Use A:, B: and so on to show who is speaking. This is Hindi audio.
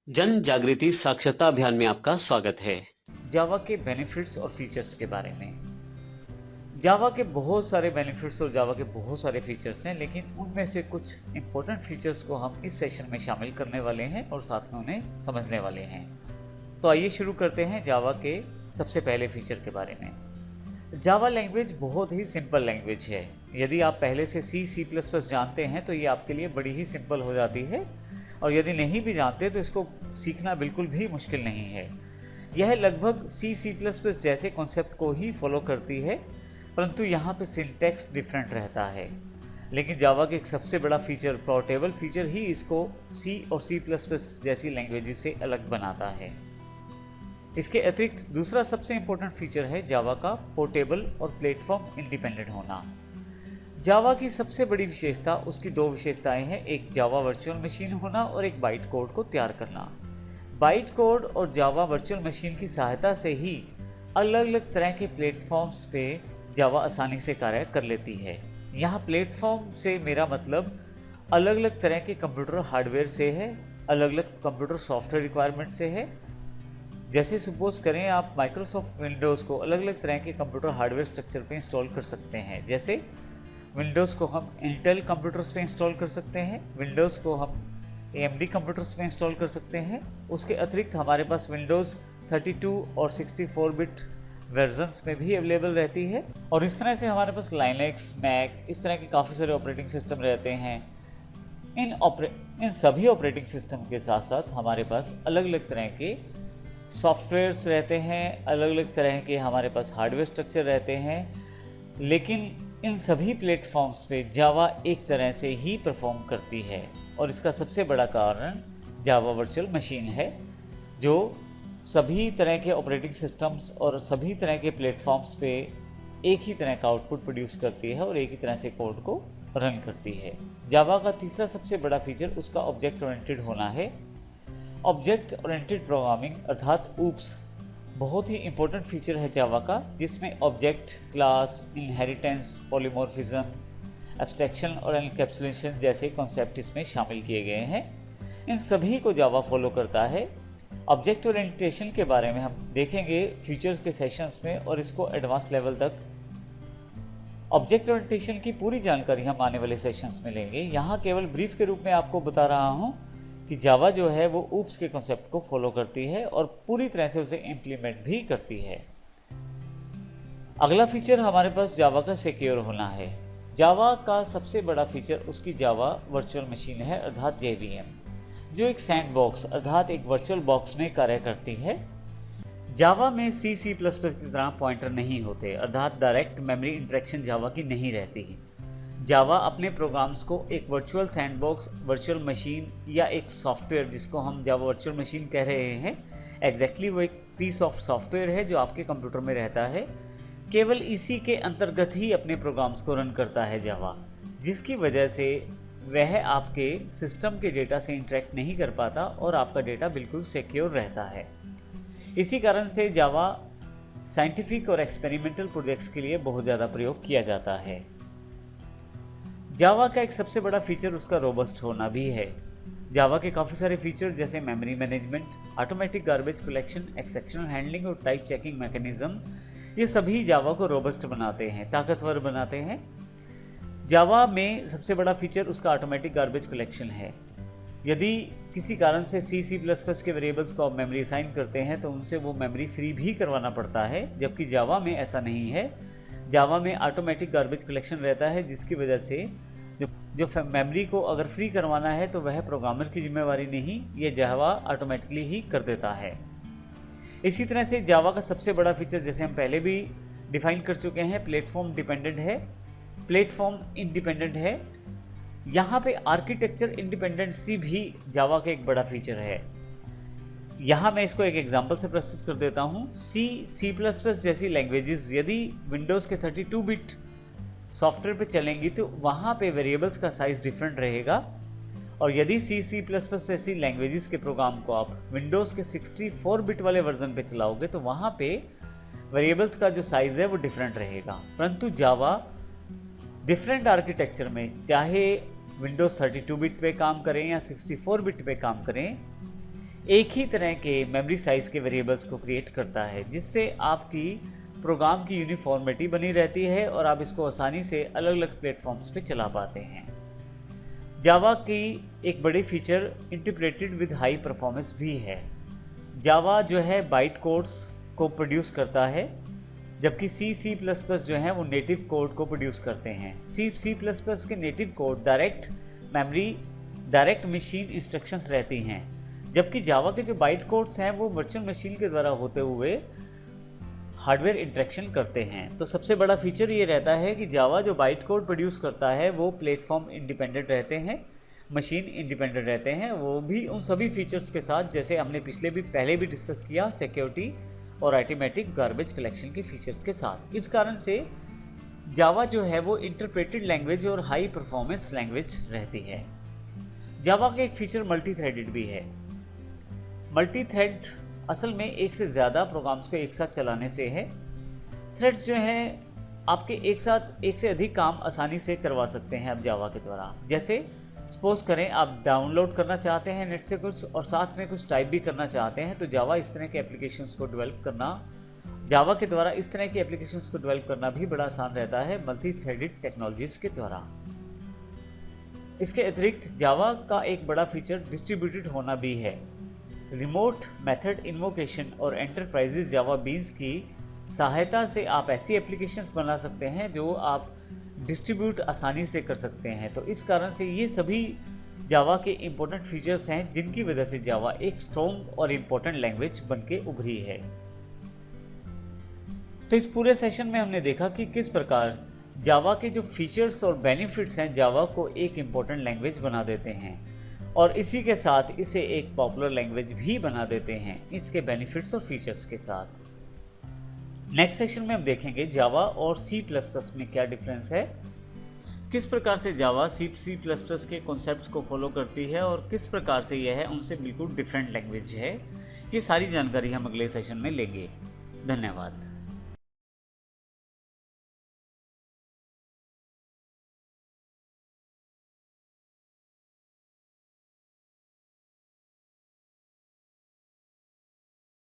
A: जन जागृति साक्षरता अभियान में आपका स्वागत है।
B: जावा के बेनिफिट्स और फीचर्स के बारे में। जावा के बहुत सारे बेनिफिट्स और जावा के बहुत सारे फीचर्स हैं, लेकिन उनमें से कुछ इंपॉर्टेंट फीचर्स को हम इस सेशन में शामिल करने वाले हैं और साथ में उन्हें समझने वाले हैं। तो आइए शुरू करते हैं जावा के सबसे पहले फीचर के बारे में। जावा लैंग्वेज बहुत ही सिंपल लैंग्वेज है। यदि आप पहले से C++ जानते हैं तो ये आपके लिए बड़ी ही सिंपल हो जाती है, और यदि नहीं भी जानते तो इसको सीखना बिल्कुल भी मुश्किल नहीं है। यह लगभग C++ जैसे कॉन्सेप्ट को ही फॉलो करती है, परंतु यहाँ पे सिंटैक्स डिफरेंट रहता है। लेकिन जावा के एक सबसे बड़ा फीचर, पोर्टेबल फीचर, ही इसको C और C++ जैसी लैंग्वेजेस से अलग बनाता है। इसके अतिरिक्त दूसरा सबसे इम्पोर्टेंट फीचर है जावा का पोर्टेबल और प्लेटफॉर्म इंडिपेंडेंट होना। जावा की सबसे बड़ी विशेषता उसकी दो विशेषताएं हैं, एक जावा वर्चुअल मशीन होना और एक बाइट कोड को तैयार करना। बाइट कोड और जावा वर्चुअल मशीन की सहायता से ही अलग अलग तरह के प्लेटफॉर्म्स पे जावा आसानी से कार्य कर लेती है। यहाँ प्लेटफॉर्म से मेरा मतलब अलग अलग तरह के कंप्यूटर हार्डवेयर से है, अलग अलग कंप्यूटर सॉफ्टवेयर रिक्वायरमेंट से है। जैसे सपोज करें आप माइक्रोसॉफ्ट विंडोज़ को अलग अलग तरह के कंप्यूटर हार्डवेयर स्ट्रक्चर पे इंस्टॉल कर सकते हैं। जैसे विंडोज़ को हम इंटेल कंप्यूटर्स पे इंस्टॉल कर सकते हैं, विंडोज़ को हम AMD कंप्यूटर्स पे इंस्टॉल कर सकते हैं। उसके अतिरिक्त हमारे पास विंडोज़ 32 और 64 बिट वर्जन्स में भी अवेलेबल रहती है, और इस तरह से हमारे पास लाइनक्स, मैक, इस तरह के काफ़ी सारे ऑपरेटिंग सिस्टम रहते हैं। इन सभी ऑपरेटिंग सिस्टम के साथ साथ हमारे पास अलग अलग तरह के सॉफ्टवेयर्स रहते हैं, अलग अलग तरह के हमारे पास हार्डवेयर स्ट्रक्चर रहते हैं। लेकिन इन सभी प्लेटफॉर्म्स पे जावा एक तरह से ही परफॉर्म करती है, और इसका सबसे बड़ा कारण जावा वर्चुअल मशीन है, जो सभी तरह के ऑपरेटिंग सिस्टम्स और सभी तरह के प्लेटफॉर्म्स पे एक ही तरह का आउटपुट प्रोड्यूस करती है और एक ही तरह से कोड को रन करती है। जावा का तीसरा सबसे बड़ा फीचर उसका ऑब्जेक्ट ओरिएंटेड होना है। ऑब्जेक्ट ओरिएंटेड प्रोग्रामिंग अर्थात ऊप्स बहुत ही इंपॉर्टेंट फीचर है जावा का, जिसमें object, class, inheritance, polymorphism, abstraction और एनकैप्सुलेशन जैसे कॉन्सेप्ट इसमें शामिल किए गए हैं। इन सभी को जावा फॉलो करता है। ऑब्जेक्ट ओरिएंटेशन के बारे में हम देखेंगे फ्यूचर्स के सेशंस में, और इसको एडवांस लेवल तक ऑब्जेक्ट ओरिएंटेशन की पूरी जानकारी हम आने वाले सेशंस में लेंगे। यहाँ केवल ब्रीफ के रूप में आपको बता रहा हूँ कि जावा जो है वो ऊप्स के कॉन्सेप्ट को फॉलो करती है और पूरी तरह से उसे इम्प्लीमेंट भी करती है। अगला फीचर हमारे पास जावा का सिक्योर होना है। जावा का सबसे बड़ा फीचर उसकी जावा वर्चुअल मशीन है, अर्थात JVM, जो एक सैंडबॉक्स अर्थात एक वर्चुअल बॉक्स में कार्य करती है। जावा में C++ की तरह पॉइंटर नहीं होते, अर्थात डायरेक्ट मेमोरी इंटरेक्शन जावा की नहीं रहती। जावा अपने प्रोग्राम्स को एक वर्चुअल सैंडबॉक्स, वर्चुअल मशीन या एक सॉफ्टवेयर, जिसको हम जावा वर्चुअल मशीन कह रहे हैं, एग्जैक्टली वो एक पीस ऑफ सॉफ्टवेयर है जो आपके कंप्यूटर में रहता है। केवल इसी के अंतर्गत ही अपने प्रोग्राम्स को रन करता है जावा, जिसकी वजह से वह आपके सिस्टम के डेटा से इंटरेक्ट नहीं कर पाता और आपका डेटा बिल्कुल सिक्योर रहता है। इसी कारण से जावा साइंटिफिक और एक्सपेरिमेंटल प्रोजेक्ट्स के लिए बहुत ज़्यादा प्रयोग किया जाता है। जावा का एक सबसे बड़ा फीचर उसका रोबस्ट होना भी है। जावा के काफ़ी सारे फीचर जैसे memory management, automatic garbage collection, exceptional handling और टाइप चेकिंग मैकेनिज्म, ये सभी जावा को रोबस्ट बनाते हैं, ताकतवर बनाते हैं। जावा में सबसे बड़ा फीचर उसका ऑटोमेटिक गार्बेज कलेक्शन है। यदि किसी कारण से C++ के वेरिएबल्स को आप मेमोरी असाइन करते हैं तो उनसे वो मेमोरी फ्री भी करवाना पड़ता है, जबकि जावा में ऐसा नहीं है। जावा में ऑटोमेटिक गार्बेज कलेक्शन रहता है, जिसकी वजह से जो मेमोरी को अगर फ्री करवाना है तो वह प्रोग्रामर की जिम्मेवारी नहीं, ये जावा ऑटोमेटिकली ही कर देता है। इसी तरह से जावा का सबसे बड़ा फीचर, जैसे हम पहले भी डिफाइन कर चुके हैं, प्लेटफॉर्म डिपेंडेंट है, प्लेटफॉर्म इंडिपेंडेंट है। यहाँ पे आर्किटेक्चर इंडिपेंडेंसी भी जावा का एक बड़ा फीचर है। यहाँ मैं इसको एक एग्जांपल से प्रस्तुत कर देता हूँ। C++ जैसी लैंग्वेजेस यदि विंडोज़ के 32 बिट सॉफ्टवेयर पे चलेंगी तो वहाँ पे वेरिएबल्स का साइज़ डिफरेंट रहेगा, और यदि C++ जैसी लैंग्वेजेस के प्रोग्राम को आप विंडोज़ के 64 बिट वाले वर्जन पे चलाओगे तो वहाँ पे वेरिएबल्स का जो साइज़ है वो डिफरेंट रहेगा। परंतु जावा डिफरेंट आर्किटेक्चर में, चाहे विंडोज़ 32 बिट पे काम करें या 64 बिट पे काम करें, एक ही तरह के मेमोरी साइज़ के वेरिएबल्स को क्रिएट करता है, जिससे आपकी प्रोग्राम की यूनिफॉर्मिटी बनी रहती है और आप इसको आसानी से अलग अलग प्लेटफॉर्म्स पे चला पाते हैं। जावा की एक बड़ी feature integrated with high performance भी है। जावा जो है बाइट कोड्स को प्रोड्यूस करता है, जबकि सी प्लस प्लस जो है वो नेटिव कोड को प्रोड्यूस करते हैं। सी प्लस प्लस के native code direct memory, direct machine instructions रहती हैं, जबकि जावा के जो बाइट कोड्स हैं वो वर्चुअल मशीन के द्वारा होते हुए हार्डवेयर इंटरेक्शन करते हैं। तो सबसे बड़ा फीचर ये रहता है कि जावा जो बाइट कोड प्रोड्यूस करता है वो प्लेटफॉर्म इंडिपेंडेंट रहते हैं, मशीन इंडिपेंडेंट रहते हैं, वो भी उन सभी फीचर्स के साथ जैसे हमने पहले भी डिस्कस किया, सिक्योरिटी और ऑटोमेटिक गार्बेज कलेक्शन के फीचर्स के साथ। इस कारण से जावा जो है वो इंटरप्रेटेड लैंग्वेज और हाई परफॉर्मेंस लैंग्वेज रहती है। जावा का एक फीचर मल्टी थ्रेडेड भी है। मल्टी थ्रेड असल में एक से ज़्यादा प्रोग्राम्स को एक साथ चलाने से है। थ्रेड्स जो हैं आपके एक से अधिक काम आसानी से करवा सकते हैं आप जावा के द्वारा। जैसे सपोज करें आप डाउनलोड करना चाहते हैं नेट से कुछ और साथ में कुछ टाइप भी करना चाहते हैं, तो जावा इस तरह के एप्लीकेशंस को डेवलप करना, जावा के द्वारा इस तरह की एप्लीकेशंस को डेवलप करना भी बड़ा आसान रहता है मल्टी थ्रेडेड टेक्नोलॉजीज़ के द्वारा। इसके अतिरिक्त जावा का एक बड़ा फीचर डिस्ट्रीब्यूटेड होना भी है। रिमोट मेथड इन्वोकेशन और एंटरप्राइजेज जावा बीन्स की सहायता से आप ऐसी एप्लीकेशंस बना सकते हैं जो आप डिस्ट्रीब्यूट आसानी से कर सकते हैं। तो इस कारण से ये सभी जावा के इम्पोर्टेंट फीचर्स हैं जिनकी वजह से जावा एक स्ट्रॉन्ग और इम्पोर्टेंट लैंग्वेज बन के उभरी है। तो इस पूरे सेशन में हमने देखा कि किस प्रकार जावा के जो फीचर्स और बेनिफिट्स हैं जावा को एक इम्पोर्टेंट लैंग्वेज बना देते हैं और इसी के साथ इसे एक पॉपुलर लैंग्वेज भी बना देते हैं इसके बेनिफिट्स और फीचर्स के साथ। नेक्स्ट सेशन में हम देखेंगे जावा और सी प्लस प्लस में क्या डिफरेंस है, किस प्रकार से जावा सी प्लस प्लस के कॉन्सेप्ट्स को फॉलो करती है और किस प्रकार से यह है उनसे बिल्कुल डिफरेंट लैंग्वेज है। ये सारी जानकारी हम अगले सेशन में लेंगे। धन्यवाद।